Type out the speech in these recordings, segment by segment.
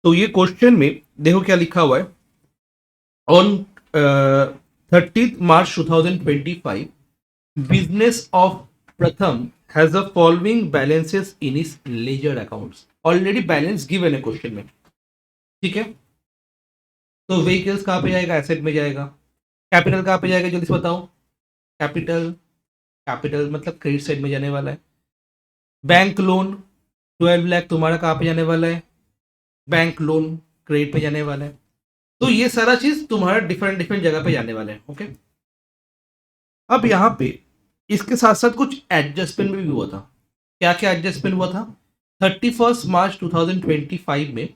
तो ये क्वेश्चन में देखो क्या लिखा हुआ है, on 30th March 2025 business of Pratham has the following balances in its ledger accounts. Already balance given है क्वेश्चन में, ठीक है। तो व्हीकल्स कहाँ पे जाएगा, एसेट में जाएगा। कैपिटल कहाँ पे जाएगा, जल्दी से बताओ। कैपिटल, कैपिटल मतलब क्रेडिट साइड में जाने वाला है। बैंक लोन 12 लाख तुम्हारा कहाँ पे जाने वाला है, बैंक लोन क्रेडिट पे जाने वाला है। तो ये सारा चीज तुम्हारा डिफरेंट डिफरेंट जगह पे जाने वाला है, ओके। अब यहाँ पे इसके साथ साथ कुछ एडजस्टमेंट भी हुआ था। क्या क्या एडजस्टमेंट हुआ था, 31 मार्च 2025 में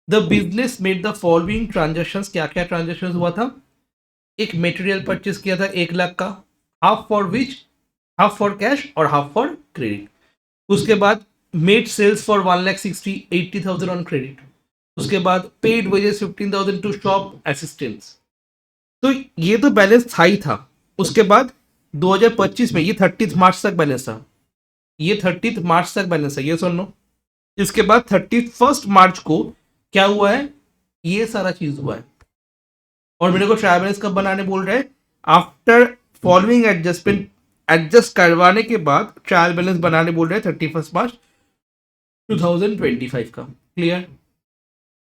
the business made the following transactions. क्या क्या ट्रांजेक्शंस हुआ था, एक मटेरियल परचेज किया था 1 लाख का, half for which, half for cash और हाफ फॉर क्रेडिट। उसके बाद made sales for 1,60,80,000 on credit. उसके बाद paid wages 15,000 to shop assistants. तो ये तो बैलेंस था ही था। उसके बाद 2025 में ये 30 मार्च तक बैलेंस था, ये 30 मार्च तक बैलेंस है, ये सुन लो। इसके बाद 31 मार्च को क्या हुआ है, ये सारा चीज हुआ है। और मेरे को ट्रायल बैलेंस कब बनाने बोल रहे हैं, आफ्टर फॉलोइंग एडजस्टमेंट, एडजस्ट करवाने के बाद ट्रायल बैलेंस बनाने बोल रहे हैं 31 मार्च 2025 का। Clear,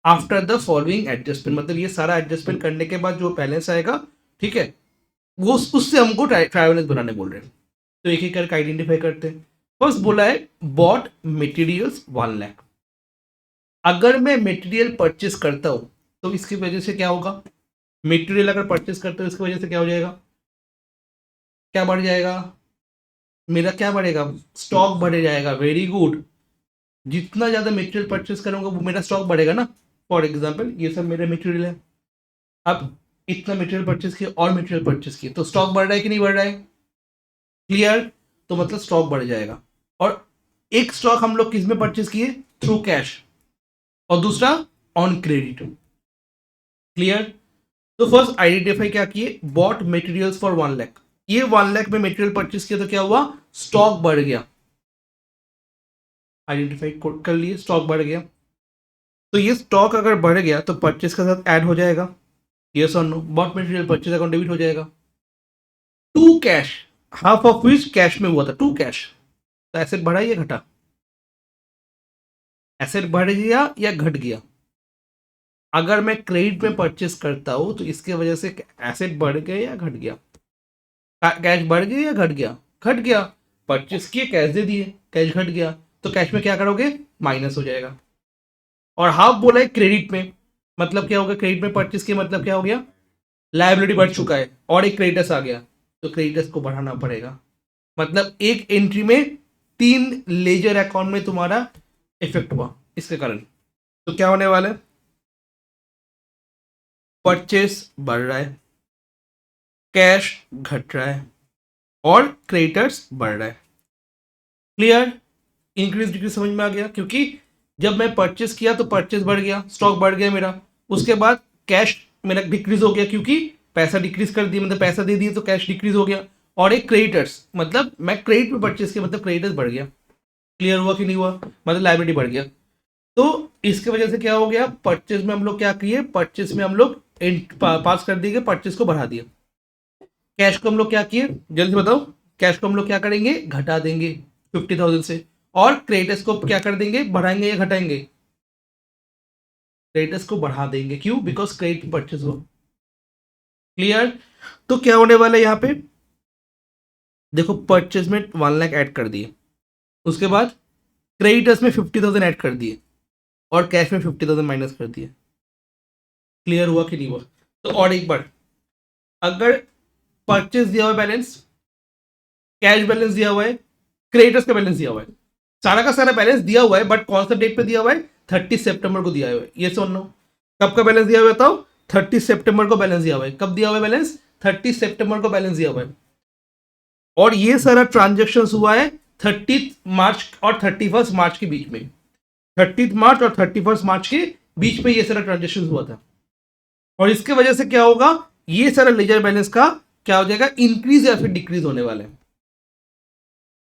after the following adjustment मतलब ये सारा एडजस्टमेंट करने के बाद जो बैलेंस आएगा, ठीक है, वो उससे हमको ट्रायल बैलेंस बनाने बोल रहे हैं। तो एक एक करके आइडेंटिफाई करते हैं। फर्स्ट बोला है बॉट मटेरियल्स 1 लाख। अगर मैं मटेरियल परचेस करता हूं तो इसकी वजह से क्या होगा, मटेरियल अगर परचेस करते हो इसकी वजह से क्या हो जाएगा, क्या बढ़ जाएगा, मेरा क्या बढ़ेगा, स्टॉक बढ़ जाएगा। वेरी गुड, जितना ज्यादा मटेरियल परचेस करूंगा वो मेरा स्टॉक बढ़ेगा ना। फॉर एग्जाम्पल ये सब मेरे मटेरियल है, अब इतना मटेरियल परचेस किया और मटेरियल परचेस किया तो स्टॉक बढ़ रहा है कि नहीं बढ़ रहा है। क्लियर, तो मतलब स्टॉक बढ़ जाएगा। और एक स्टॉक हम लोग किस में परचेस किए, थ्रू कैश, और दूसरा ऑन क्रेडिट। क्लियर, तो फर्स्ट आइडेंटिफाई क्या किए, बॉट मटेरियल्स फॉर 1 लाख। ये 1 लाख में मटेरियल परचेस किया तो क्या हुआ, स्टॉक बढ़ गया। आइडेंटिफाई कर लिए, स्टॉक बढ़ गया। तो ये स्टॉक अगर बढ़ गया तो परचेस के साथ ऐड हो जाएगा, यस और no. Bought material purchase account debit हो जाएगा। To cash, half of which cash में हुआ था, टू कैश। तो एसेट बढ़ा या घटा, एसेट बढ़ गया या घट गया। अगर मैं क्रेडिट में परचेस करता हूं तो इसके वजह से एसेट बढ़ गया या घट गया, कैश बढ़ गया या घट गया, घट गया। परचेस किए, कैश दे दिए, कैश घट गया, तो कैश में क्या करोगे, माइनस हो जाएगा। और हाफ बोला है क्रेडिट में, मतलब क्या होगा, क्रेडिट में परचेस किया मतलब क्या हो गया, लायबिलिटी बढ़ चुका है और एक क्रेडिटर्स आ गया, तो क्रेडिटर्स को बढ़ाना पड़ेगा। मतलब एक एंट्री में 3 लेजर अकाउंट में तुम्हारा इफेक्ट हुआ इसके कारण। तो क्या होने वाला है, परचेस बढ़ रहा है, कैश घट रहा है और क्रेडिटर्स बढ़ रहा है। क्लियर, इंक्रीज डिक्रीज समझ में आ गया। क्योंकि जब मैं परचेस किया तो परचेस बढ़ गया, स्टॉक बढ़ गया मेरा। उसके बाद कैश मेरा डिक्रीज हो गया क्योंकि पैसा डिक्रीज कर दिया, मतलब पैसा दे दिए तो कैश डिक्रीज हो गया। और एक क्रेडिटर्स, मतलब मैं क्रेडिट में परचेस किया मतलब क्रेडिटर्स बढ़ गया। क्लियर हुआ कि नहीं हुआ, मतलब लायबिलिटी बढ़ गया। तो इसके वजह से क्या हो गया, परचेस में हम लोग क्या किए, परचेस में हम लोग पास कर दिए, परचेस को बढ़ा दिया। कैश को हम लोग क्या किए, जल्दी बताओ, कैश को हम लोग क्या करेंगे, घटा देंगे 50,000 से। और क्रेडिटर्स को क्या कर देंगे, बढ़ाएंगे या घटाएंगे, क्रेडिटर्स को बढ़ा देंगे। क्यों, बिकॉज क्रेडिट परचेस हो। क्लियर, तो क्या होने वाला है यहाँ पे, देखो परचेस में 1 लाख ऐड कर दिए, उसके बाद क्रेडिटर्स में 50,000 ऐड कर दिए और कैश में 50,000 माइनस कर दिए। क्लियर हुआ कि नहीं हुआ। तो और एक बार, अगर परचेस दिया हुआ बैलेंस, कैश बैलेंस दिया हुआ है, क्रेडिटर्स का बैलेंस दिया हुआ है, सारा का सारा बैलेंस दिया हुआ है, बट कौन सा डेट पे दिया हुआ है, 30 सितंबर को दिया हुआ है। ये सुन लो, कब का बैलेंस दिया हुआ है बताओ, 30 सितंबर को बैलेंस दिया हुआ है। कब दिया हुआ है बैलेंस, 30 सितंबर को बैलेंस दिया हुआ है। और ये सारा ट्रांजेक्शन हुआ है 30 मार्च और 31 मार्च के बीच में, 30 मार्च और 31 मार्च के बीच में ये सारा ट्रांजेक्शन हुआ था। और इसके वजह से क्या होगा, ये सारा लेजर बैलेंस का क्या हो जाएगा, इंक्रीज या फिर डिक्रीज होने वाला है।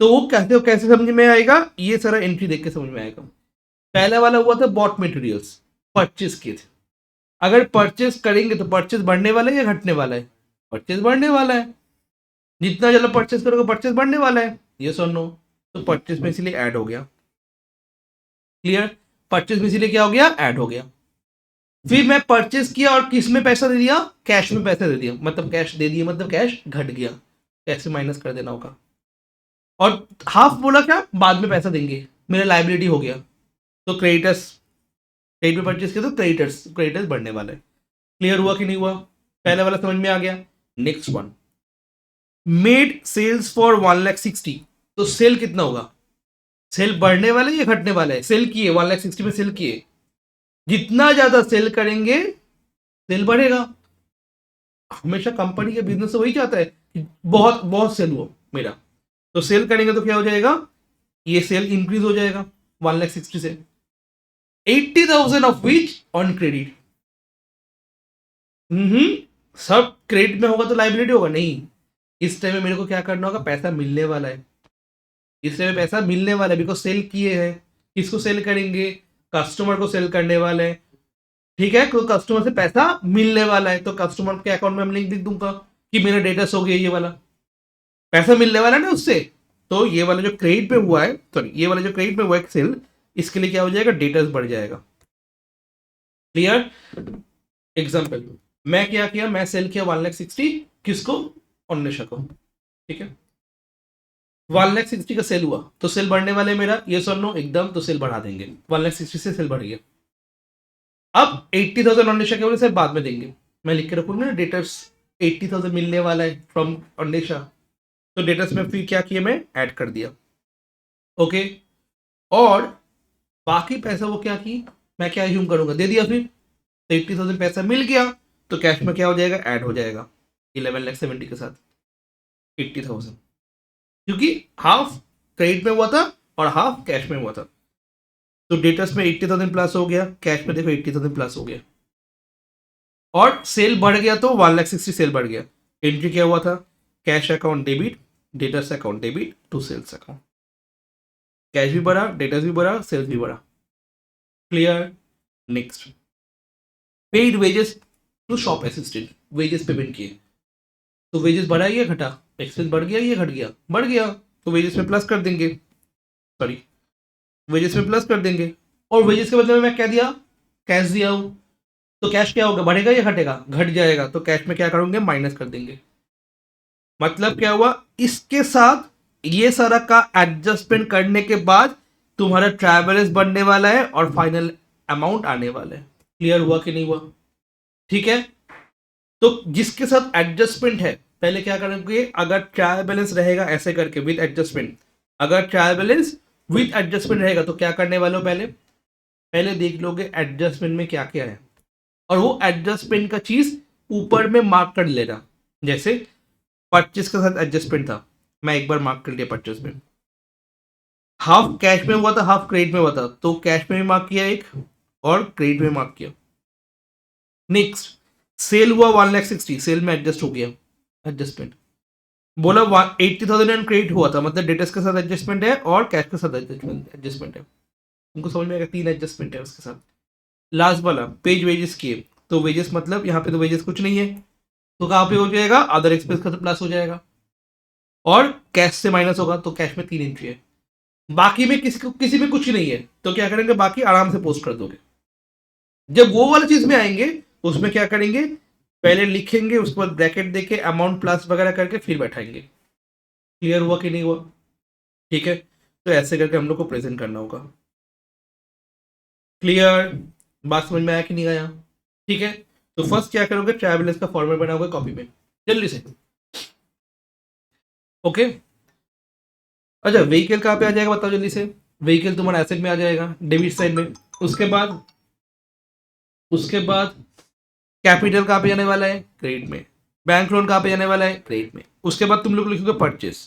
तो वो कैसे समझ में आएगा, ये सारा एंट्री देख के समझ में आएगा। पहला वाला हुआ था बॉट मटेरियल्स, परचेज किए थे। अगर परचेज करेंगे तो परचेज बढ़ने वाला है या घटने वाला है? परचेज बढ़ने वाला है। जितना ज्यादा परचेज करोगे परचेज बढ़ने वाला है, यस और नो? तो परचेज में इसीलिए ऐड हो गया। क्लियर? परचेज में इसीलिए क्या हो गया? ऐड हो गया। फिर मैं परचेज किया और किस में पैसा दे दिया? कैश में पैसा दे दिया, मतलब कैश दे दिया मतलब कैश घट गया, कैश से माइनस कर देना होगा। और हाफ बोला क्या? बाद में पैसा देंगे, मेरा लाइबिलिटी हो गया। तो क्रेडिटर्स, क्रेडिट में परचेज किया तो क्रेडिटर्स बढ़ने वाले। क्लियर हुआ कि नहीं हुआ? पहले वाला समझ में आ गया। Next one, made sales for 1,60,000। तो सेल कितना होगा? सेल बढ़ने वाला है या घटने वाला है? सेल किए 1,60,000 में, सेल किए, जितना ज्यादा सेल करेंगे सेल बढ़ेगा। हमेशा कंपनी के बिजनेस से वही चाहता है कि बहुत बहुत सेल हो मेरा। तो सेल करेंगे तो क्या हो जाएगा? ये सेल इंक्रीज हो जाएगा 1,60,000 से। 80,000 ऑफ विच ऑन क्रेडिट। सब क्रेडिट में होगा तो लाइबिलिटी होगा? नहीं, इस टाइम में मेरे को क्या करना होगा? पैसा मिलने वाला है, इस टाइम में पैसा मिलने वाला है, बिकॉज सेल किए हैं। किसको सेल करेंगे? कस्टमर को सेल करने वाले हैं। ठीक है, तो कस्टमर से पैसा मिलने वाला है, तो कस्टमर के अकाउंट में हम लिंक लिख दूंगा कि मेरा डेटा हो गया, ये वाला पैसा मिलने वाला है ना उससे। तो ये वाला जो क्रेडिट पे हुआ है, सॉरी ये वाला जो क्रेडिट पे हुआ है सेल, इसके लिए क्या हो जाएगा? डेटास बढ़ जाएगा। क्लियर? एग्जाम्पल, मैं क्या किया? मैं सेल किया 1,60,000 किसको? अन्वेषा को। ठीक है, 1,60,000 का सेल हुआ तो सेल बढ़ने वाले मेरा, ये और नो? एकदम। तो सेल बढ़ा देंगे, 1,60,000 से सेल बढ़ गया। अब 80,000 अन्वेषा के बोले सर बाद में देंगे, मैं लिख के रखूंगा ना डेटर्स 80,000 मिलने वाला है फ्रॉम अन्वेषा। तो डेटर्स में फिर क्या किया? मैं ऐड कर दिया। ओके, और बाकी पैसा वो क्या की? मैं क्या यूज करूंगा? दे दिया। फिर 80,000 पैसा मिल गया तो कैश में क्या हो जाएगा? ऐड हो जाएगा 11,70,000 के साथ 80,000, क्योंकि हाफ क्रेडिट में हुआ था और हाफ कैश में हुआ था। तो डेटर्स में 80,000 प्लस हो गया, कैश में देखो 80,000 प्लस हो गया, और सेल बढ़ गया तो 1,60,000 सेल बढ़ गया। एंट्री क्या हुआ था? Cash account debit, debtors account debit to sales account. Cash भी बढ़ा, डेटर्स भी बढ़ा, सेल्स भी बढ़ा। Clear? Next, paid wages to shop assistant. Wages payment किए तो वेजेस बढ़ा या घटा? एक्सपेंस बढ़ गया या घट गया? बढ़ गया, तो वेजेस में प्लस कर देंगे, सॉरी वेजेस में प्लस कर देंगे। और वेजेस के बदले में मैं क्या दिया? कैश दिया हूं, तो कैश क्या होगा? बढ़ेगा या घटेगा? घट जाएगा, तो कैश में क्या करेंगे? माइनस कर देंगे। मतलब क्या हुआ? इसके साथ ये सारा का एडजस्टमेंट करने के बाद तुम्हारा ट्रैवलर्स बनने वाला है और फाइनल अमाउंट आने वाला है। क्लियर हुआ कि नहीं हुआ? ठीक है, तो जिसके साथ एडजस्टमेंट है पहले क्या करेंगे? अगर ट्रायल बैलेंस रहेगा ऐसे करके विद एडजस्टमेंट, अगर ट्रायल बैलेंस विद एडजस्टमेंट रहेगा तो क्या करने वाले हो? पहले पहले देख लोगे एडजस्टमेंट में क्या क्या है, और वो एडजस्टमेंट का चीज ऊपर में मार्क कर लेना। जैसे परचेस के साथ एडजस्टमेंट था, मैं एक बार मार्क कर लिया परचेस में। हाफ कैश में हुआ था, हाफ क्रेडिट में हुआ था, तो कैश में भी मार्क किया एक और क्रेडिट में मार्क किया। नेक्स्ट, सेल हुआ 1,60,000, सेल में एडजस्ट हो गया, एडजस्टमेंट बोला 80,000 एंड क्रेडिट हुआ था, मतलब डेटर्स के साथ एडजस्टमेंट है और कैश के साथ एडजस्टमेंट है। उनको समझ में आएगा, 3 एडजस्टमेंट है उसके साथ। लास्ट वाला पेज वेजेस किए, तो वेजेस मतलब यहाँ पे तो वेजेस कुछ नहीं है, तो कहाँ पे हो जाएगा? अदर एक्सपेंस का तो प्लस हो जाएगा, और कैश से माइनस होगा, तो कैश में 3 एंट्री है। बाकी में किसी में कुछ नहीं है, तो क्या करेंगे? बाकी आराम से पोस्ट कर दोगे। जब वो वाली चीज में आएंगे उसमें क्या करेंगे? पहले लिखेंगे, उसके बाद ब्रैकेट देके अमाउंट प्लस वगैरह करके फिर बैठाएंगे। क्लियर हुआ कि नहीं हुआ? ठीक है, तो ऐसे करके हम लोग को प्रेजेंट करना होगा। क्लियर? बात समझ में आया कि नहीं आया? ठीक है, तो फर्स्ट क्या करोगे? ट्रैवलर्स का फॉर्मेट बनाओगे कॉपी में, जल्दी से। ओके, अच्छा व्हीकल कहाँ पे आ जाएगा बताओ जल्दी से? व्हीकल तुम्हारा एसेट में आ जाएगा, डेबिट साइड में। उसके बाद कैपिटल कहाँ पे जाने वाला है? क्रेडिट में। बैंक लोन कहाँ पे जाने वाला है? क्रेडिट में। उसके बाद तुम लोग लिखोगे परचेस।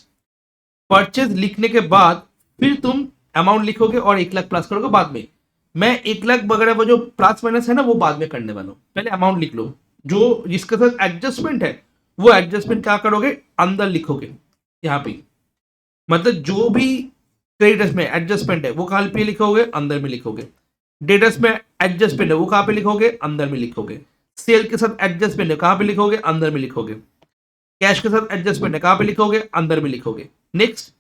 परचेज लिखने के बाद फिर तुम अमाउंट लिखोगे और 1,00,000 प्लस करोगे बाद में। मैं 1,00,000 वगैरह वो जो प्लस माइनस है ना वो बाद में करने वाला हूँ, पहले अमाउंट लिख लो। जो जिसके साथ एडजस्टमेंट है वो एडजस्टमेंट क्या करोगे? अंदर लिखोगे यहाँ पे, मतलब जो भी क्रेडिटर्स में एडजस्टमेंट है वो कहाँ पे लिखोगे? अंदर में लिखोगे। डेटर्स में एडजस्टमेंट है वो कहां पे लिखोगे, अंदर में लिखोगे। सेल के साथ एडजस्टमेंट है कहां पे लिखोगे, अंदर में लिखोगे। कैश के साथ एडजस्टमेंट है कहां पे लिखोगे, अंदर में लिखोगे। Next,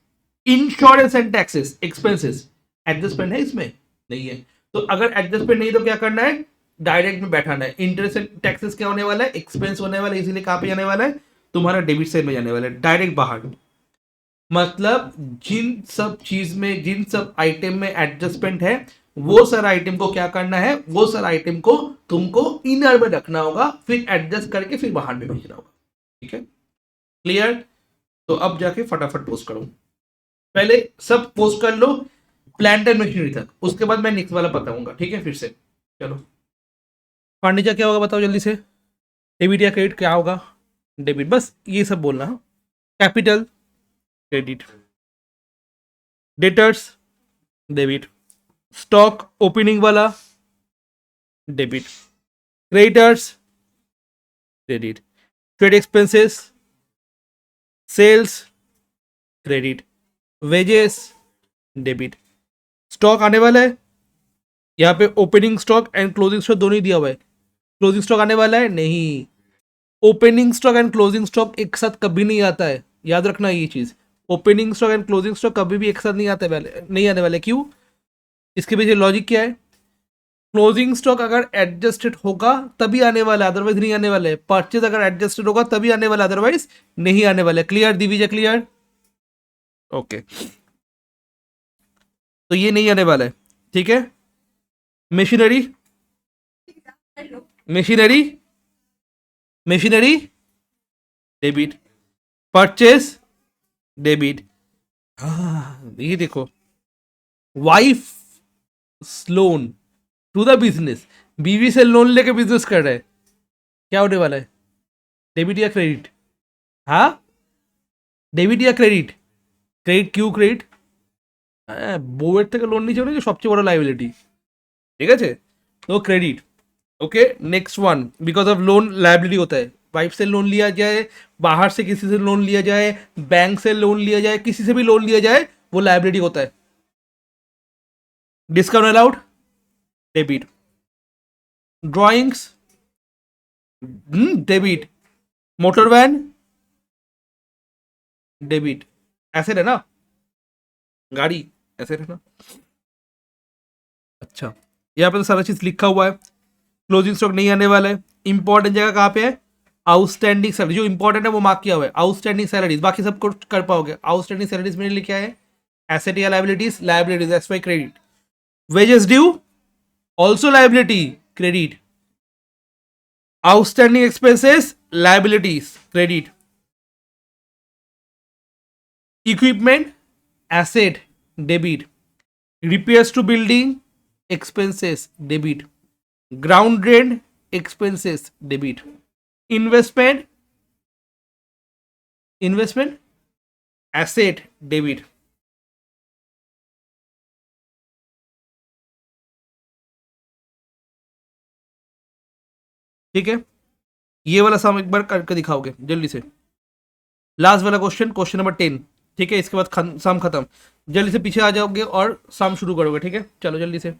insurance and taxes expenses, adjustment है इसमें, नहीं है। तो अगर एडजस्टमेंट नहीं तो क्या करना है, डायरेक्ट में बैठाना है। इंटरेस्ट एंड टैक्सेस क्या होने वाला है, एक्सपेंस होने वाला है, इसीलिए कहां पे जाने वाला है, तुम्हारा डेबिट साइड में जाने वाला है, डायरेक्ट बाहर। मतलब जिन सब चीज में, जिन सब आइटम में एडजस्टमेंट है, वो सारा आइटम को क्या करना है, वो सारा आइटम को तुमको इनर में रखना होगा, फिर एडजस्ट करके फिर बाहर में भेजना होगा। ठीक है, क्लियर। तो अब जाके फटाफट पोस्ट करो, पहले सब पोस्ट कर लो प्लांट एंड मशीनरी तक, उसके बाद मैं नेक्स्ट वाला बताऊंगा। ठीक है, फिर से चलो। फर्नीचर क्या होगा बताओ जल्दी से, डेबिट या क्रेडिट क्या होगा, डेबिट, बस ये सब बोलना। Capital credit, debtors debit, stock opening वाला debit, creditors credit, trade expenses sales credit, wages debit. Stock आने वाला है, यहाँ पे opening stock and closing stock दोनों ही दिया हुआ है। क्लोजिंग स्टॉक आने वाला है नहीं, opening stock and closing stock एक साथ कभी नहीं आता है, याद रखना ये चीज। Opening stock and closing stock कभी भी एक साथ नहीं आते वाले, नहीं आने वाले। क्यों, इसके पीछे लॉजिक क्या है, क्लोजिंग स्टॉक अगर एडजस्टेड होगा तभी आने वाला है, अदरवाइज नहीं आने वाले। परचेज अगर एडजस्टेड होगा तभी आने वाला, अदरवाइज नहीं आने वाले। Clear Divijay, clear, okay. तो ये नहीं आने वाला है, ठीक है। Machinery, machinery machinery debit, purchase debit. हाँ ये देखो, wife loan to the business, बीवी से लोन लेके बिजनेस कर रहा है, क्या होने वाला है, डेबिट या क्रेडिट। हाँ, डेबिट या क्रेडिट, क्रेडिट। क्यों क्रेडिट, বউয়ের থেকে লোন নিচে যে সবচেয়ে বড় লাইবিলিটি, ঠিক আছে, तो credit. Okay, next one, because of loan liability होता है, वाइफ से लोन लिया जाए, बाहर से किसी से लोन लिया जाए, बैंक से लोन लिया जाए, किसी से भी लोन लिया जाए, वो लाइबिलिटी होता है। Discount allowed debit, drawings debit, motor van debit, asset है ना, गाड़ी एसेट है ना। अच्छा, यहाँ पे तो सारा चीज लिखा हुआ है। क्लोजिंग स्टॉक नहीं आने वाला है। इंपॉर्टेंट जगह कहाँ पे है, आउटस्टैंडिंग सैलरी, जो इंपॉर्टेंट है वो मार्क किया हुआ है, आउटस्टैंडिंग सैलरीज, बाकी सब कुछ कर पाओगे। आउटस्टैंडिंग सैलरीज मैंने लिखा है, एसेट या liabilities, liabilities that's why credit. Wages due also liability credit, outstanding expenses liabilities credit, equipment asset debit, repairs to building expenses debit, ground rent expenses debit, investment asset debit। ठीक है, ये वाला सम एक बार करके दिखाओगे जल्दी से, लास्ट वाला क्वेश्चन, क्वेश्चन नंबर 10। ठीक है, इसके बाद सम खत्म, जल्दी से पीछे आ जाओगे और सम शुरू करोगे। ठीक है, चलो जल्दी से।